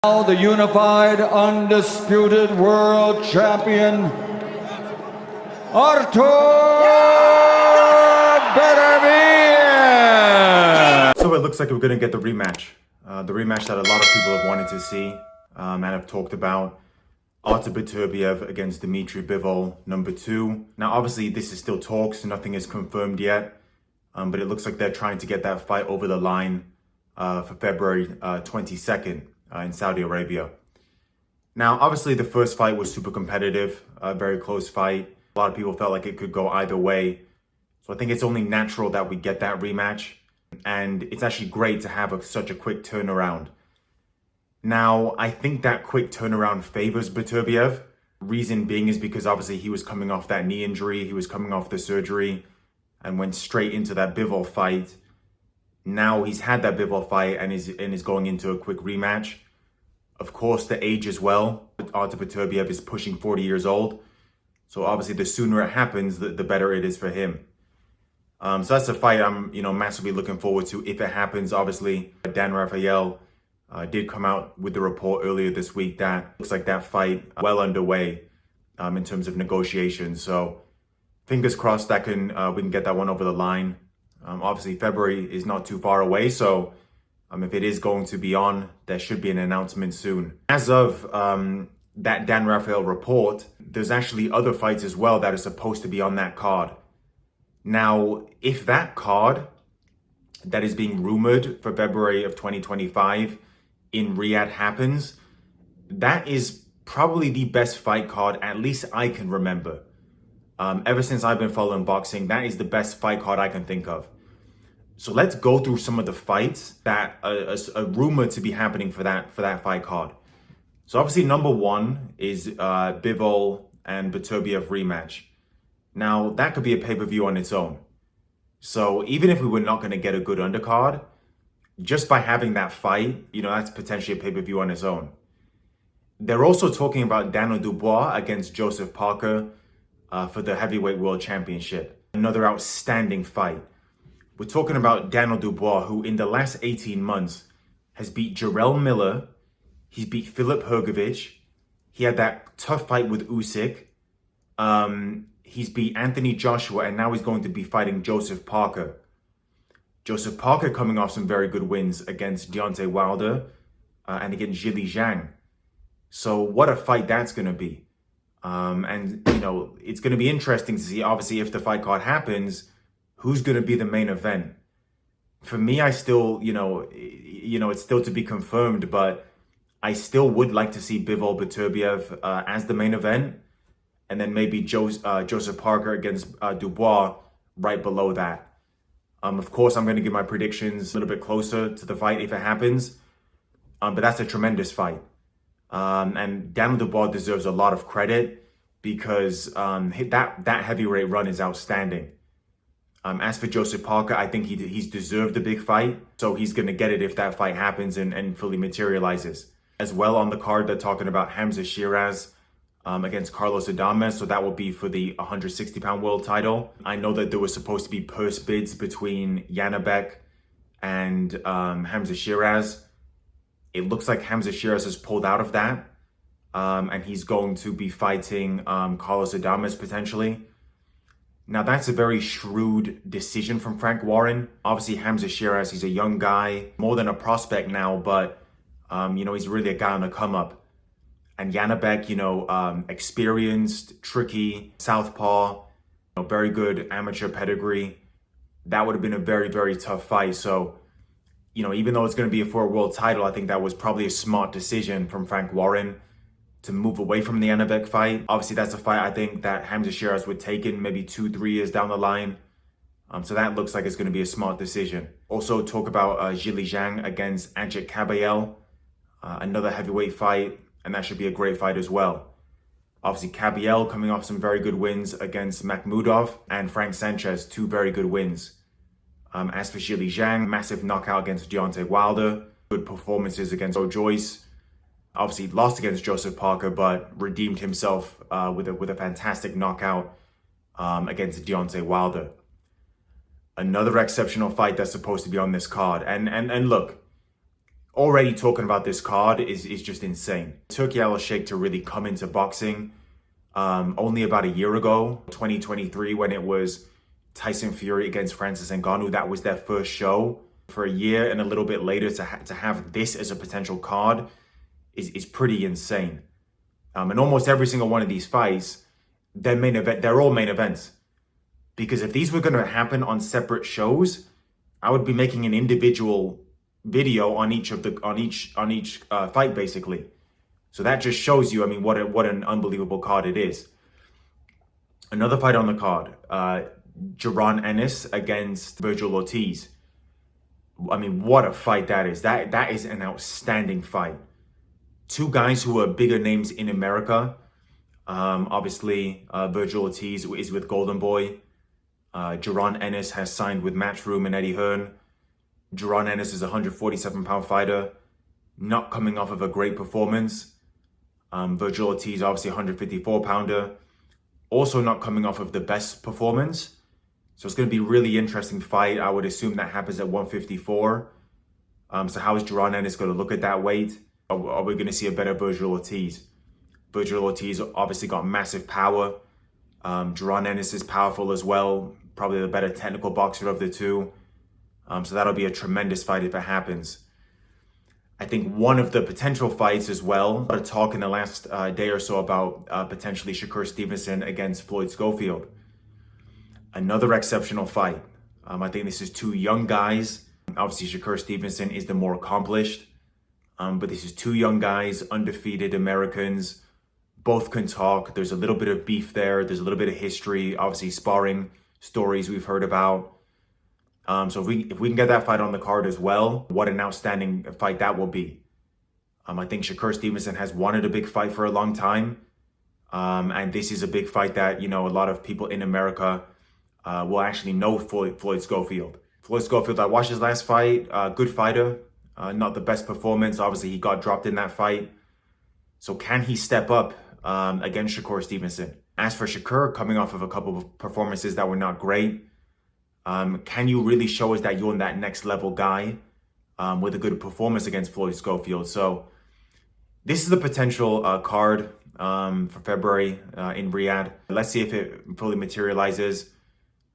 Now the unified, undisputed world champion, Artur Beterbiev. So it looks like we're going to get the rematch. The rematch that a lot of people have wanted to see and have talked about. Artur Beterbiev against Dmitry Bivol, number 2. Now, obviously, this is still talks. Nothing is confirmed yet. But it looks like they're trying to get that fight over the line for February 22nd in Saudi Arabia. Now, obviously, the first fight was super competitive, a very close fight. A lot of people felt like it could go either way. So I think it's only natural that we get that rematch. And it's actually great to have such a quick turnaround. Now, I think that quick turnaround favors Beterbiev. Reason being is because obviously he was coming off that knee injury. He was coming off the surgery and went straight into that Bivol fight. Now he's had that Bivol fight and is going into a quick rematch. Of course, the age as well. Artur Beterbiev is pushing 40 years old. So obviously the sooner it happens, the better it is for him. So that's a fight I'm massively looking forward to if it happens. Obviously, Dan Rafael did come out with the report earlier this week that looks like that fight well underway in terms of negotiations. So fingers crossed that we can get that one over the line. Obviously, February is not too far away, so if it is going to be on, there should be an announcement soon. As of that Dan Rafael report, there's actually other fights as well that are supposed to be on that card. Now, if that card that is being rumored for February of 2025 in Riyadh happens, that is probably the best fight card, at least I can remember. Ever since I've been following boxing, that is the best fight card I can think of. So let's go through some of the fights that are rumored to be happening for that fight card. So obviously number 1 is Bivol and Beterbiev rematch. Now that could be a pay-per-view on its own. So even if we were not going to get a good undercard, just by having that fight, that's potentially a pay-per-view on its own. They're also talking about Daniel Dubois against Joseph Parker for the heavyweight world championship. Another outstanding fight. We're talking about Daniel Dubois, who in the last 18 months has beat Jarrell Miller. He's beat Filip Hrgović. He had that tough fight with Usyk. He's beat Anthony Joshua, and now he's going to be fighting Joseph Parker. Joseph Parker coming off some very good wins against Deontay Wilder and against Zhilei Zhang. So what a fight that's going to be. And it's going to be interesting to see, obviously, if the fight card happens, who's going to be the main event. For me, I still, it's still to be confirmed, but I still would like to see Bivol Beterbiev as the main event, and then maybe Joseph Parker against Dubois right below that. Of course, I'm going to give my predictions a little bit closer to the fight if it happens, but that's a tremendous fight. And Daniel Dubois deserves a lot of credit because that heavyweight run is outstanding. As for Joseph Parker, I think he's deserved a big fight, so he's going to get it if that fight happens and fully materializes. As well on the card, they're talking about Hamza Shiraz against Carlos Adames, so that will be for the 160-pound world title. I know that there was supposed to be purse bids between Janabek and Hamza Shiraz. It looks like Hamza Shiraz has pulled out of that, and he's going to be fighting Carlos Adames potentially. Now, that's a very shrewd decision from Frank Warren. Obviously, Hamza Shiraz, he's a young guy, more than a prospect now, but, he's really a guy on the come-up. And Janabek, experienced, tricky, southpaw, very good amateur pedigree. That would have been a very, very tough fight. So, even though it's going to be for a world title, I think that was probably a smart decision from Frank Warren to move away from the Janabek fight. Obviously, that's a fight I think that Hamza Shiraz would take in maybe 2-3 years down the line. So that looks like it's going to be a smart decision. Also talk about Zhilei Zhang against Ajit Kabayel, another heavyweight fight, and that should be a great fight as well. Obviously, Kabayel coming off some very good wins against Makhmudov and Frank Sanchez, 2 very good wins. As for Zhilei Zhang, massive knockout against Deontay Wilder, good performances against Joyce. Obviously lost against Joseph Parker, but redeemed himself with a fantastic knockout against Deontay Wilder. Another exceptional fight that's supposed to be on this card. And look, already talking about this card is just insane. Turkey Al-Sheikh to really come into boxing only about a year ago, 2023, when it was Tyson Fury against Francis Ngannou. That was their first show. For a year and a little bit later to have this as a potential card is pretty insane. And almost every single one of these fights, they're all main events. Because if these were going to happen on separate shows, I would be making an individual video on each fight basically. So that just shows you, I mean, what an unbelievable card it is. Another fight on the card, Jaron Ennis against Virgil Ortiz. I mean, what a fight that is. That is an outstanding fight. Two guys who are bigger names in America. Obviously, Virgil Ortiz is with Golden Boy. Jaron Ennis has signed with Matchroom and Eddie Hearn. Jaron Ennis is a 147-pound fighter, not coming off of a great performance. Virgil Ortiz, obviously 154-pounder, also not coming off of the best performance. So it's going to be a really interesting fight. I would assume that happens at 154. So how is Jaron Ennis going to look at that weight? Are we going to see a better Virgil Ortiz? Virgil Ortiz obviously got massive power. Jaron Ennis is powerful as well. Probably the better technical boxer of the two. So that'll be a tremendous fight if it happens. I think one of the potential fights as well, a lot of talk in the last day or so about potentially Shakur Stevenson against Floyd Schofield. Another exceptional fight. I think this is two young guys. Obviously, Shakur Stevenson is the more accomplished. But this is two young guys, undefeated Americans. Both can talk. There's a little bit of beef there. There's a little bit of history. Obviously, sparring stories we've heard about. So if we can get that fight on the card as well, what an outstanding fight that will be. I think Shakur Stevenson has wanted a big fight for a long time. And this is a big fight that, you know, a lot of people in America will actually know Floyd Schofield. Floyd Schofield, I watched his last fight. Good fighter. Not the best performance. Obviously, he got dropped in that fight. So can he step up against Shakur Stevenson? As for Shakur, coming off of a couple of performances that were not great, can you really show us that you're that next level guy with a good performance against Floyd Schofield? So this is the potential card for February in Riyadh. Let's see if it fully materializes.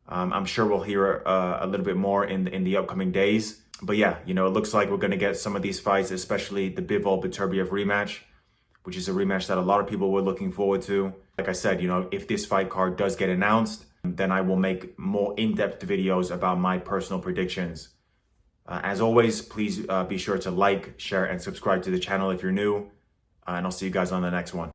I'm sure we'll hear a little bit more in the upcoming days. But yeah, you know, it looks like we're going to get some of these fights, especially the Bivol Beterbiev rematch, which is a rematch that a lot of people were looking forward to. Like I said, you know, if this fight card does get announced, then I will make more in-depth videos about my personal predictions. As always, please be sure to like, share, and subscribe to the channel if you're new. And I'll see you guys on the next one.